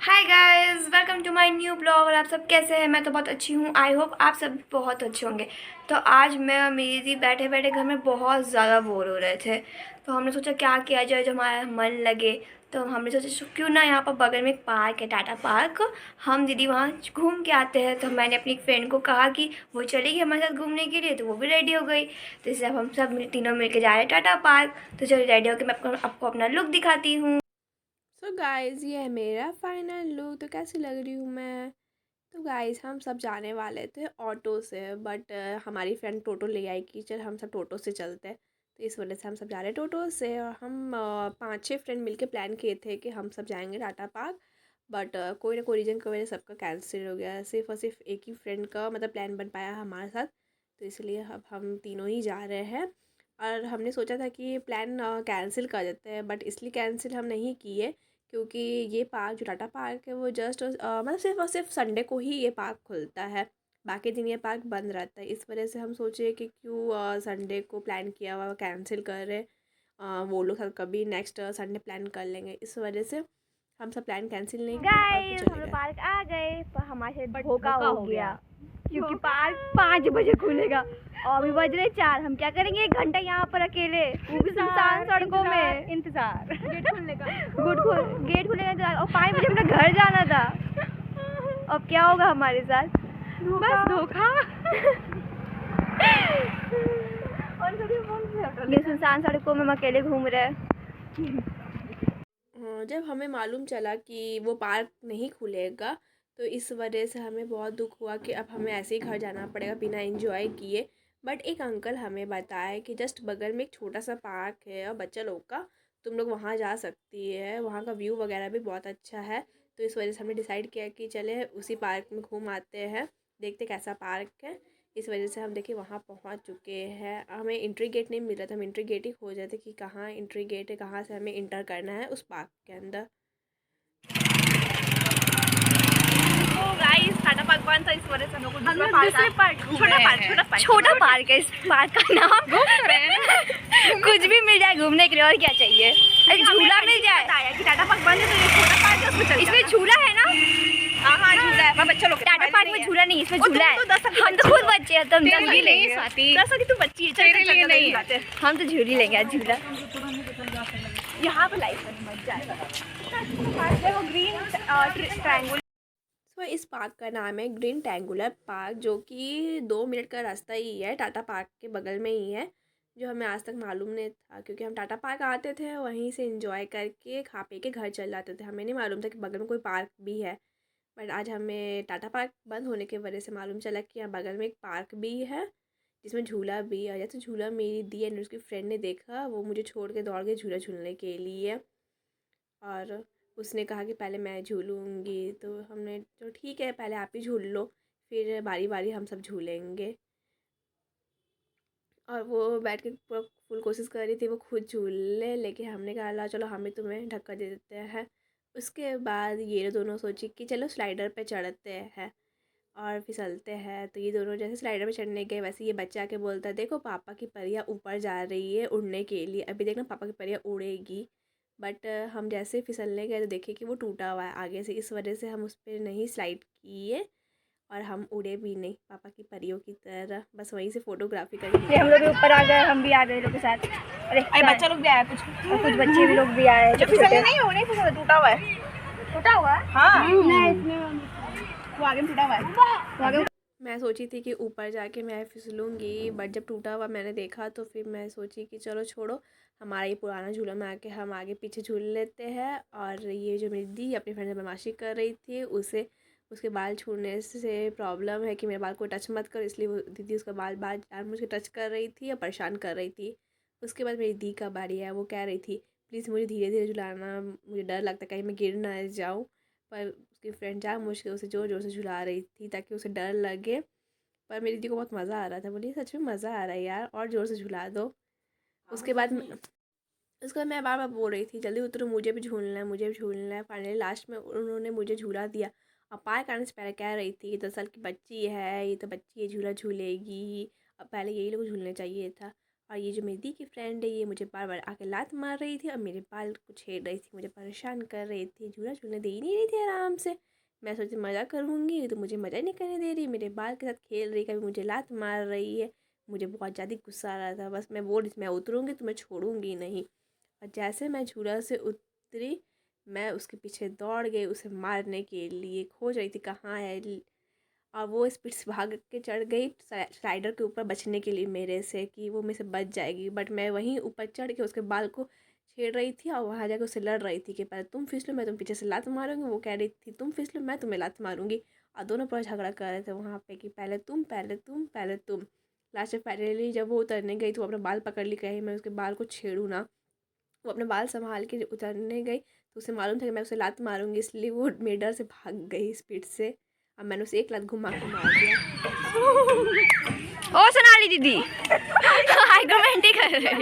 Hi guys, welcome to my new blog. और आप सब कैसे हैं? मैं तो बहुत अच्छी हूँ। आई होप आप सब बहुत अच्छे होंगे। तो आज मैं और मेरी दी बैठे बैठे घर में बहुत ज़्यादा बोर हो रहे थे। तो हमने सोचा क्या किया जाए जो हमारा मन लगे। तो हमने सोचा क्यों ना यहाँ पर बगल में एक पार्क है, टाटा पार्क, हम दीदी वहाँ घूम के आते हैं। तो मैंने अपनी फ्रेंड को कहा कि वो चलेगी हमारे साथ घूमने के लिए, तो वो भी रेडी हो गई। तो इसलिए अब हम सब तीनों मिल के जा रहे हैं टाटा पार्क। तो चलो रेडी होकर मैं आपको अपना लुक दिखाती हूँ। सो गाइस, ये है मेरा फाइनल लुक। तो कैसी लग रही हूँ मैं? तो गाइस, हम सब जाने वाले थे ऑटो से, बट हमारी फ्रेंड टोटो ले आई कि चल हम सब टोटो से चलते हैं। तो इस वजह से हम सब जा रहे हैं टोटो से। और हम 5-6 फ्रेंड मिलके प्लान किए थे कि हम सब जाएंगे टाटा पार्क। बट कोई ना कोई रीज़न की वजह से सबका कैंसिल हो गया। सिर्फ और सिर्फ एक ही फ्रेंड का मतलब प्लान बन पाया हमारे साथ। तो इसलिए अब हम तीनों ही जा रहे हैं। और हमने सोचा था कि प्लान कैंसिल कर देते हैं, बट इसलिए कैंसिल हम नहीं किए क्योंकि ये पार्क जो टाटा पार्क है वो जस्ट मतलब सिर्फ और सिर्फ संडे को ही ये पार्क खुलता है। बाकी दिन ये पार्क बंद रहता है। इस वजह से हम सोचे कि क्यों संडे को प्लान किया हुआ कैंसिल कर रहे। वो लोग कभी नेक्स्ट संडे प्लान कर लेंगे। इस वजह से हम सब प्लान कैंसिल नहीं किए और फिर गाइस, हम चले लोग गए। पार्क आ गए पर हमारे से बट धोखा धोखा हो हो गया। गया। क्योंकि पार्क 5 बजे खुलेगा और अभी बज रहे 4। हम क्या करेंगे 1 घंटा यहाँ पर अकेले, वो भी सुनसान सड़कों में। इंतजार गेट खुलने का। गेट खुलेगा इंतजार, और 5 बजे अपने घर जाना था। अब क्या होगा हमारे साथ? बस धोखा। ये सुनसान सड़कों में हम अकेले घूम रहे हैं। हाँ, जब हमें मालूम चला कि वो पार्क नहीं खुलेगा तो इस वजह से हमें बहुत दुख हुआ कि अब हमें ऐसे ही घर जाना पड़ेगा बिना एंजॉय किए। बट एक अंकल हमें बताए कि जस्ट बगल में एक छोटा सा पार्क है और बच्चा लोग का, तुम लोग वहाँ जा सकती है, वहाँ का व्यू वगैरह भी बहुत अच्छा है। तो इस वजह से हमने डिसाइड किया कि चले उसी पार्क में घूम आते हैं, देखते कैसा पार्क है। इस वजह से हम देखिए वहाँ पहुँच चुके हैं। हमें एंट्री गेट नहीं मिला था, हम एंट्री गेट ही खोज रहे थे कि कहाँ एंट्री गेट है, कहाँ से हमें इंटर करना है उस पार्क के अंदर। तो गाइस, टाटा पार्क बंद था, इस वजह से हम लोग को हम लोग दूसरा दूसरे पार्क घूम छोटा रहे पार्क हैं। छोटा पार्क छोटा पार्क है। इस पार्क का नाम घूम तो रहे हैं ना। कुछ भी मिल जाए घूमने के लिए, और क्या चाहिए? अरे झूला मिल जाए। बताया कि टाटा पार्क बंद है तो ये छोटा पार्क है, उसमें चल इसमें जाना। झूला है ना? हाँ हाँ, झूला है पर बच्चा लोग टाटा पार्क में झूला नहीं, इसमें और झूला तुम तो है। 10 साल की हम तो बच्ची खुद हो। बच्चे हैं, तो हम तेरे 10 लिए ही नहीं लेंगे। स्वाति, 10 साल की तू बच्ची है, चल तेरे चल लिए चल नहीं चल है। हम तो झूली लेंगे आज, झूला। यहाँ पे लाइफ में मजा आएगा। देखो ग्रीन ट्रायंगल। सो इस पार्क का नाम है ग्रीन टैंगुलर पार्क, जो कि 2 मिनट का रास्ता ही है, टाटा पार्क के बगल में ही है। जो हमें आज तक मालूम नहीं था क्योंकि हम टाटा पार्क आते थे, वहीं से एंजॉय करके खा पी के घर चल जाते थे। हमें नहीं मालूम था कि बगल में कोई पार्क भी है। बट आज हमें टाटा पार्क बंद होने की वजह से मालूम चला कि यहाँ बगल में एक पार्क भी है जिसमें झूला भी है। जैसे झूला मेरी दी एंड उसकी फ्रेंड ने देखा, वो मुझे छोड़ के दौड़ गई झूला झूलने के लिए। और उसने कहा कि पहले मैं झूलूंगी, तो हमने तो ठीक है पहले आप ही झूल लो, फिर बारी बारी हम सब झूलेंगे। और वो बैठ के पूरा फुल कोशिश कर रही थी वो खुद झूल ले, लेकिन हमने कहा ला चलो हम ही तुम्हें धक्का दे देते हैं। उसके बाद ये दोनों सोची कि चलो स्लाइडर पे चढ़ते हैं और फिसलते हैं। तो ये दोनों जैसे स्लाइडर पे चढ़ने गए, वैसे ये बच्चा आके बोलता है देखो पापा की परियां ऊपर जा रही है उड़ने के लिए, अभी देखना पापा की परियां उड़ेगी। बट हम जैसे फिसलने गए तो देखे कि वो टूटा हुआ है आगे से। इस वजह से हम उस पर नहीं स्लाइड किए और हम उड़े भी नहीं पापा की परियों की तरह, बस वहीं से फोटोग्राफी करके हम लोग भी ऊपर आ गए, हम भी आ गए लोग के साथ। अरे बच्चा लोग भी आया कुछ। और कुछ बच्चे भी लोग भी आए हैं, छोटे छोटे। नहीं हो नहीं फिसला, टूटा हुआ है। टूटा हुआ है? हाँ, नहीं, वो आगे में टूटा हुआ है। इसमें मैं सोची थी कि ऊपर जाके मैं फिसलूँगी, बट जब टूटा हुआ मैंने देखा तो फिर मैं सोची कि चलो छोड़ो, हमारा ये पुराना झूला में आके हम आगे पीछे झूल लेते हैं। और ये जो मेरी दी अपनी फ्रेंड से बदमाशी कर रही थी, उसे उसके बाल छूने से प्रॉब्लम है कि मेरे बाल को टच मत कर, इसलिए वो दीदी उसका बाल बाल मुझे टच कर रही थी और परेशान कर रही थी। उसके बाद मेरी दी का बारी है, वो कह रही थी प्लीज़ मुझे धीरे धीरे झुलाना, मुझे डर लगता है कहीं मैं गिर ना जाऊँ। पर उसकी फ्रेंड जान मुझ उसे ज़ोर ज़ोर से झुला रही थी ताकि उसे डर लगे। पर मेरी दीदी को बहुत मज़ा आ रहा था, बोली सच में मज़ा आ रहा है यार और ज़ोर से झुला दो। उसके बाद मैं बार बार बोल रही थी जल्दी उतरो, मुझे भी झूलना है, मुझे भी झूलना है। फाइनली लास्ट में उन्होंने मुझे झूला दिया। अब पार्क आने से पहले कह रही थी ये 10 साल की बच्ची है, ये तो बच्ची है झूला झूलेगी, अब पहले यही लोग झूलने चाहिए था। और ये जो मेरी दी की फ्रेंड है, ये मुझे बार बार आके लात मार रही थी और मेरे बाल को छेड़ रही थी, मुझे परेशान कर रही थी, झूला झूलने दे ही नहीं रही थी आराम से। मैं सोची मज़ा करूँगी तो मुझे मज़ा नहीं करने दे रही, मेरे बाल के साथ खेल रही, कभी मुझे लात मार रही है। मुझे बहुत ज़्यादा गुस्सा आ रहा था, बस मैं बोल रही थी मैं उतरूँगी तो मैं छोड़ूंगी नहीं। और जैसे मैं झूला से उतरी, मैं उसके पीछे दौड़ गई उसे मारने के लिए, खोज रही थी कहाँ है। और वो स्पीड से भाग के चढ़ गई स्लाइडर के ऊपर बचने के लिए मेरे से, कि वो मेरे से बच जाएगी। बट मैं वहीं ऊपर चढ़ के उसके बाल को छेड़ रही थी और वहाँ जाकर उससे लड़ रही थी कि पहले तुम फिसलो मैं तुम पीछे से लात मारूंगी, वो कह रही थी तुम फिसलो मैं तुम्हें लात मारूंगी। और दोनों पर झगड़ा कर रहे थे वहाँ पे कि पहले तुम पहले तुम पहले तुम। लास्ट में फाइनली जब वो उतरने गई तो वो अपना बाल पकड़ ली, कहीं मैं उसके बाल को छेड़ूँ ना। वो अपने बाल संभाल के उतरने गई तो उसे मालूम था कि मैं उसे लात मारूंगी, इसलिए वो मेरे डर से भाग गई स्पीड से। अब मैंने उसे एक लात घुमा के मार दिया। ओ सोनाली दीदी आर्गुमेंट ही कर रहे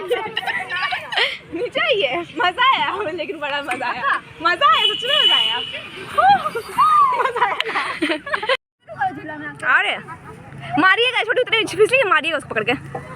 नहीं चाहिए, मजा आया हमें, लेकिन बड़ा मजा आया, मजा आया, सच में मजा आया, मजा आया। अरे मारिएगा, छोटी उतरे फिसली मारिएगा उसको पकड़ के।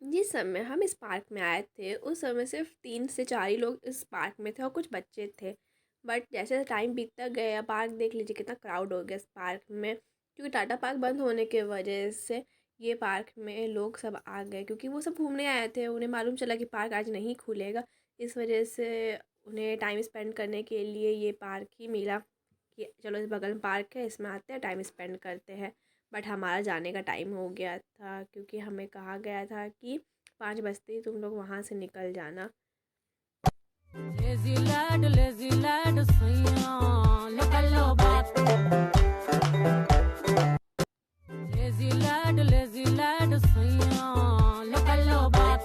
जिस समय हम इस पार्क में आए थे उस समय सिर्फ 3 से 4 ही लोग इस पार्क में थे और कुछ बच्चे थे। बट जैसे टाइम बीतता गया, पार्क देख लीजिए कितना क्राउड हो गया इस पार्क में, क्योंकि टाटा पार्क बंद होने के वजह से ये पार्क में लोग सब आ गए, क्योंकि वो सब घूमने आए थे, उन्हें मालूम चला कि पार्क आज नहीं खुलेगा। इस वजह से उन्हें टाइम स्पेंड करने के लिए ये पार्क ही मिला कि चलो इस बगल में पार्क है, इसमें आते हैं टाइम स्पेंड करते हैं। बट हमारा जाने का टाइम हो गया था, क्योंकि हमें कहा गया था कि 5 बजते ही तुम लोग वहाँ से निकल जाना। Lazy lad, सैयां निकल लो बात। Lazy lad, सैयां निकल लो बात।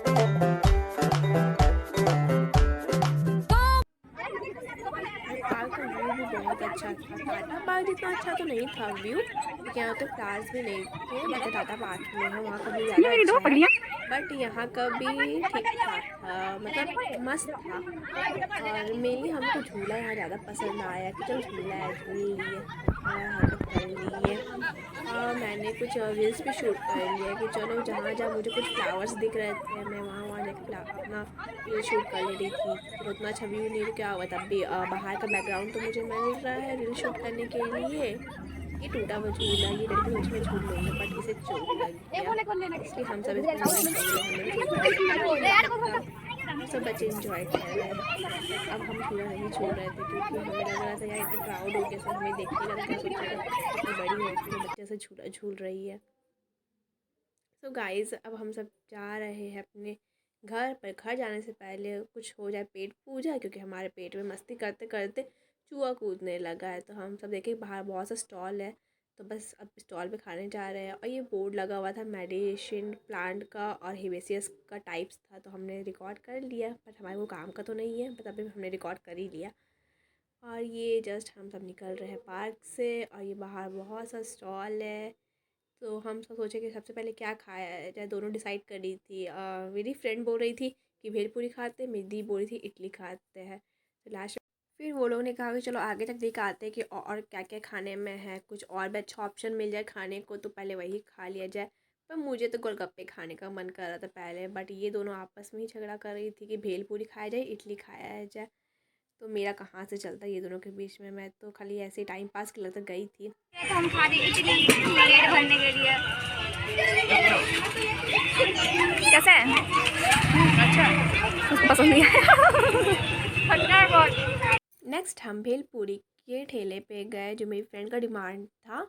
पार्क का व्यू भी बहुत अच्छा था, टाटा पार्क जितना अच्छा तो नहीं था व्यू, क्योंकि यहाँ तो फ्लावर्स भी नहीं थे जितना टाटा पार्क में है, वहाँ का व्यू ज़्यादा मेरी दो अच्छा है। पगलियां। बट यहाँ का भी ठीक ठाक था, मतलब मस्त था। और मेनली हमको झूला यहाँ ज़्यादा पसंद आया कि चलो झूला है झूल लिए, थोड़ा हरकत कर लिए। मैंने कुछ रील्स भी शूट कर लिया कि चलो जहाँ जहाँ मुझे कुछ फ्लावर्स दिख रहे थे मैं वहाँ वहाँ जाके अपना रील शूट कर ले रही थी। चलो उतना अच्छा व्यू नहीं तो क्या हुआ, तब भी बाहर का बैकग्राउंड तो मुझे मिल रहा है रील शूट करने के लिए। ये टूटा हुआ झूला, ये लड़की सोची मैं झूल लूँगी बट इसे चोट लग गया, इसलिए हम सब इसमें नहीं झूले, हमने भी सोचा था कि अच्छा लगेगा। सब बच्चे इंजॉय कर रहे थे, बट अब हम झूला नहीं झूल रहे थे, क्योंकि हमें लग रहा था यार इतना क्राउड हो गया, सब हमें देखेगा तो क्या सोचेगा, इतनी बड़ी होके तो बच्चे से झूला झूल रही है। तो गाइज़ अब हम सब जा रहे हैं अपने घर पर। घर जाने से पहले कुछ हो जाए पेट पूजा, क्योंकि हमारे पेट में मस्ती करते करते चूहा कूदने लगा है। तो हम सब देखें बाहर बहुत सा स्टॉल है, तो बस अब स्टॉल पे खाने जा रहे हैं। और ये बोर्ड लगा हुआ था मेडिसिन प्लांट का और हिबेसियस का टाइप्स था, तो हमने रिकॉर्ड कर लिया, बट हमारे वो काम का तो नहीं है, बट अभी हमने रिकॉर्ड कर ही लिया। और ये जस्ट हम सब निकल रहे हैं पार्क से, और ये बाहर बहुत सा स्टॉल है। तो हम सब सोचे कि सबसे पहले क्या खाया जाए, दोनों डिसाइड कर रही थी। मेरी फ्रेंड बोल रही थी कि भेलपूरी खाते, मेरी दी बोल रही थी इडली खाते हैं। तो लास्ट फिर वो लोगों ने कहा कि चलो आगे तक देख आते हैं कि और क्या क्या खाने में है, कुछ और भी अच्छा ऑप्शन मिल जाए खाने को तो पहले वही खा लिया जाए। पर मुझे तो गोलगप्पे खाने का मन कर रहा था पहले, बट ये दोनों आपस में ही झगड़ा कर रही थी कि भेलपूरी खाया जाए इडली खाया जाए। तो मेरा कहाँ से चलता ये दोनों के बीच में, मैं तो खाली ऐसे टाइम पास के लिए तो गई थी। तो हम खा रहे इडली पेट भरने के लिए। कैसा है? अच्छा, उसको पसंद नहीं आया बहुत। नेक्स्ट हम भेलपूरी के ठेले पे गए, जो मेरी फ्रेंड का डिमांड था।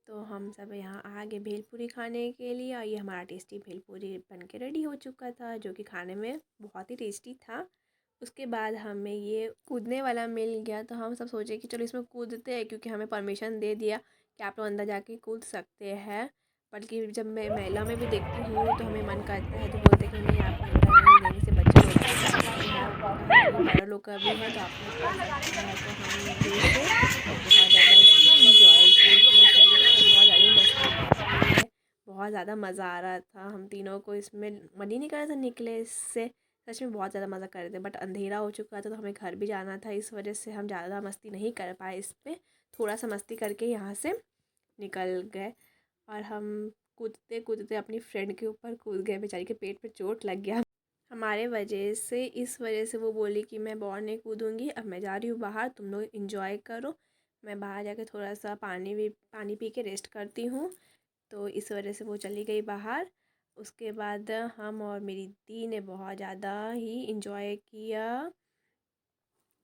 तो हम सब यहाँ आ गए भेलपूरी खाने के लिए, और ये हमारा टेस्टी भेलपूरी बन के रेडी हो चुका था, जो कि खाने में बहुत ही टेस्टी था। उसके बाद हमें ये कूदने वाला मिल गया, तो हम सब सोचे कि चलो इसमें कूदते हैं, क्योंकि हमें परमिशन दे दिया कि आप लोग अंदर जाके कूद सकते हैं। बल्कि जब मैं मेला में भी देखती हूँ तो हमें मन करता है, तो बोलते हैं कि नहीं आप अंदर नहीं देने से बच्चे लोग का है, लेकिन आपने कहा कि बड़ा लोग का भी है तो आप लोग कर सकते हैं, तो हम गए थे और बहुत ज़्यादा इसमें इंजॉय किए थे, सभी के साथ बहुत ज़्यादा ही मस्ती की है, बहुत ज़्यादा मज़ा आ रहा था। हम तीनों को इसमें मन ही नहीं कर रहा था निकले इससे, सच में बहुत ज़्यादा मज़ा कर रहे थे, बट अंधेरा हो चुका था तो हमें घर भी जाना था, इस वजह से हम ज़्यादा मस्ती नहीं कर पाए इस पर, थोड़ा सा मस्ती करके यहाँ से निकल गए। और हम कूदते कूदते अपनी फ्रेंड के ऊपर कूद गए, बेचारी के पेट पे चोट लग गया हमारे वजह से, इस वजह से वो बोली कि मैं और नहीं कूदूँगी, अब मैं जा रही हूँ बाहर, तुम लोग इंजॉय करो, मैं बाहर जाके थोड़ा सा पानी पी के रेस्ट करती हूँ। तो इस वजह से वो चली गई बाहर। उसके बाद हम और मेरी दी ने बहुत ज़्यादा ही इंजॉय किया।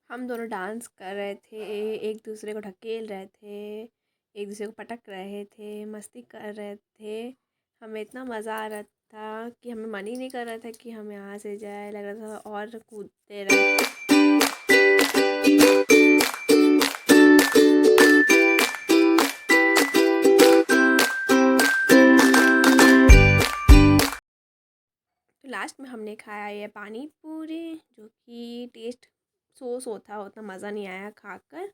हम दोनों डांस कर रहे थे, एक दूसरे को ढकेल रहे थे, एक दूसरे को पटक रहे थे, मस्ती कर रहे थे। हमें इतना मज़ा आ रहा था कि हमें मन ही नहीं कर रहा था कि हम यहाँ से जाए, लग रहा था और कूदते रहे। तो लास्ट में हमने खाया ये पानी पूरी, जो कि टेस्ट सोस होता उतना मज़ा नहीं आया खाकर।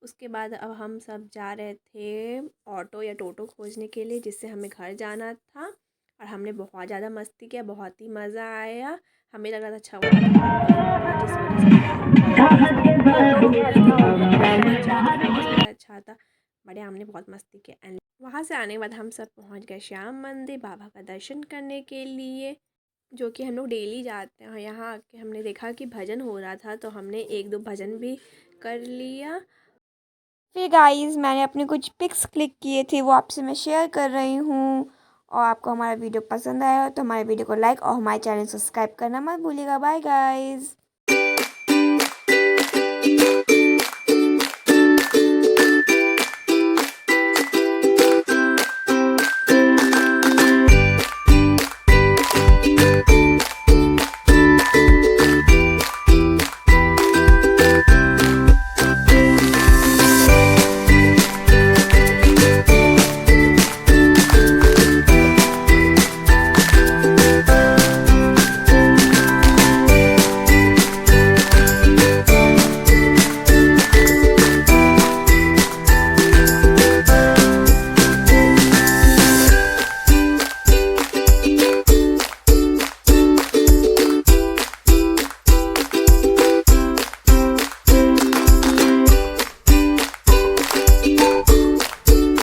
उसके बाद अब हम सब जा रहे थे ऑटो या टोटो खोजने के लिए, जिससे हमें घर जाना था, और हमने बहुत ज़्यादा मस्ती किया, बहुत ही मज़ा आया। हमें लग रहा था अच्छा हुआ था, बंद था, जिस वजह से हम बहुत ज़्यादा अच्छा था, बढ़िया, हमने बहुत मस्ती किया। एंड वहाँ से आने के बाद हम सब पहुँच गए श्याम मंदिर बाबा का दर्शन करने के लिए, जो कि हम लोग डेली जाते हैं। यहाँ आके हमने देखा कि भजन हो रहा था, तो हमने एक दो भजन भी कर लिया। फिर गाइस मैंने अपने कुछ पिक्स क्लिक किए थे, वो आपसे मैं शेयर कर रही हूँ। और आपको हमारा वीडियो पसंद आया हो तो हमारे वीडियो को लाइक और हमारे चैनल सब्सक्राइब करना मत भूलिएगा। Bye guys.